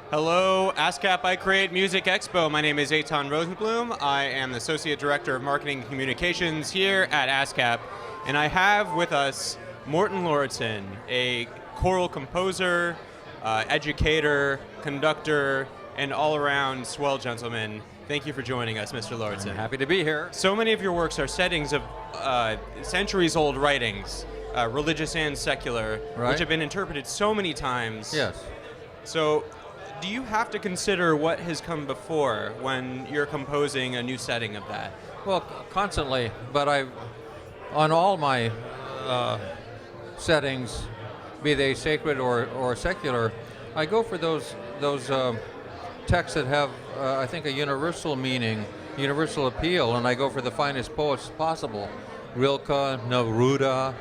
Hello, ASCAP I Create Music Expo. My name is Eitan Rosenblum. I am the Associate Director of Marketing and Communications here at ASCAP. And I have with us Morten Lauridsen, a choral composer, educator, conductor, and all-around swell gentleman. Thank you for joining us, Mr. Lauridsen. I'm happy to be here. So many of your works are settings of centuries-old writings, religious and secular, Right. which have been interpreted so many times. Yes. So, do you have to consider what has come before when you're composing a new setting of that? Well, constantly, but on all my settings, be they sacred or secular, I go for those texts that have, I think, a universal meaning, universal appeal, and I go for the finest poets possible. Rilke, Neruda,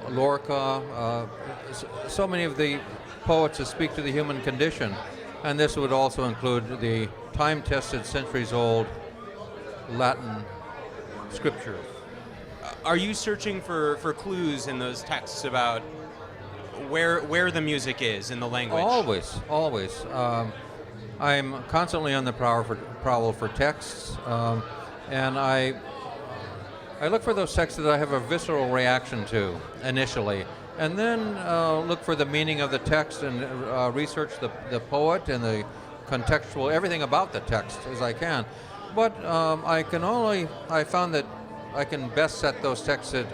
Lorca, so many of the poets that speak to the human condition. And this would also include the time-tested, centuries-old Latin scriptures. Are you searching for clues in those texts about where the music is in the language? Always, always. I'm constantly on the prowl for texts, and I look for those texts that I have a visceral reaction to initially, and then look for the meaning of the text and research the poet and the contextual, everything about the text as I can. But I found that I can best set those texts that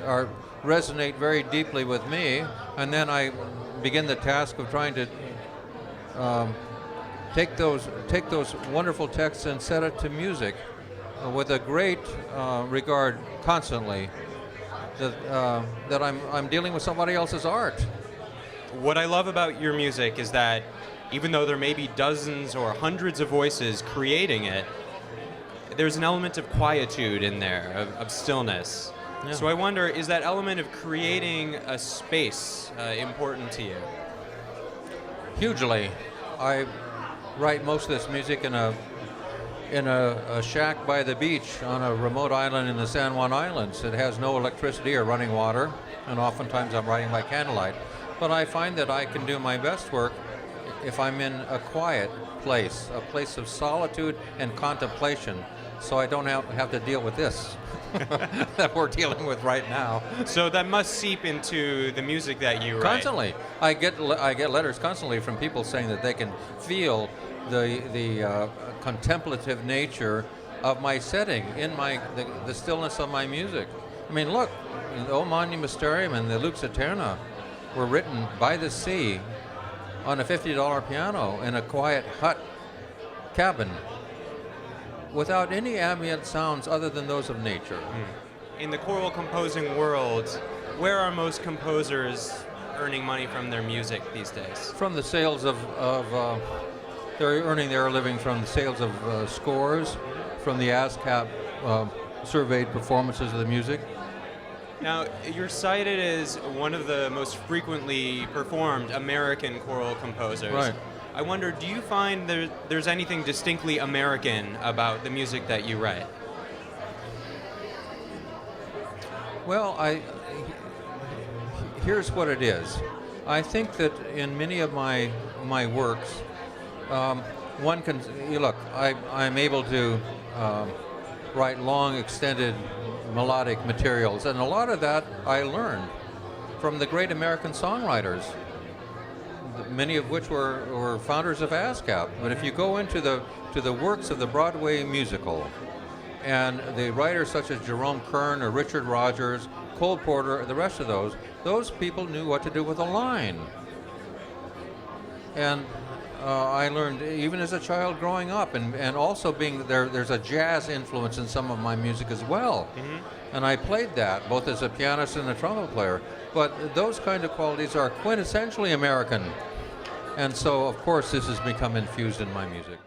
resonate very deeply with me, and then I begin the task of trying to take those wonderful texts and set it to music with a great regard constantly that I'm dealing with somebody else's art. What I love about your music is that even though there may be dozens or hundreds of voices creating it, there's an element of quietude in there, of stillness. Yeah. So I wonder, is that element of creating a space important to you? Hugely. I write most of this music in a shack by the beach on a remote island in the San Juan Islands. It has no electricity or running water, and oftentimes I'm writing by candlelight. But I find that I can do my best work if I'm in a quiet place, a place of solitude and contemplation, so I don't have to deal with this that we're dealing with right now. So that must seep into the music that you write. Constantly. I get letters constantly from people saying that they can feel the contemplative nature of my setting in the stillness of my music. I mean, look, the O Magnum Mysterium and the Lux Eterna were written by the sea on a $50 piano in a quiet hut cabin without any ambient sounds other than those of nature. In the choral composing world, where are most composers earning money from their music these days? From the sales of they're earning their living from the sales of scores, from the ASCAP surveyed performances of the music. Now, you're cited as one of the most frequently performed American choral composers. Right. I wonder, do you find there's anything distinctly American about the music that you write? Well, here's what it is. I think that in many of my works, one can look. I'm able to write long, extended melodic materials, and a lot of that I learned from the great American songwriters, many of which were founders of ASCAP. But if you go into the works of the Broadway musical, and the writers such as Jerome Kern or Richard Rodgers, Cole Porter, the rest of those people knew what to do with a line. And I learned even as a child growing up, and also being there's a jazz influence in some of my music as well. Mm-hmm. And I played that both as a pianist and a trumpet player. But those kind of qualities are quintessentially American. And so, of course, this has become infused in my music.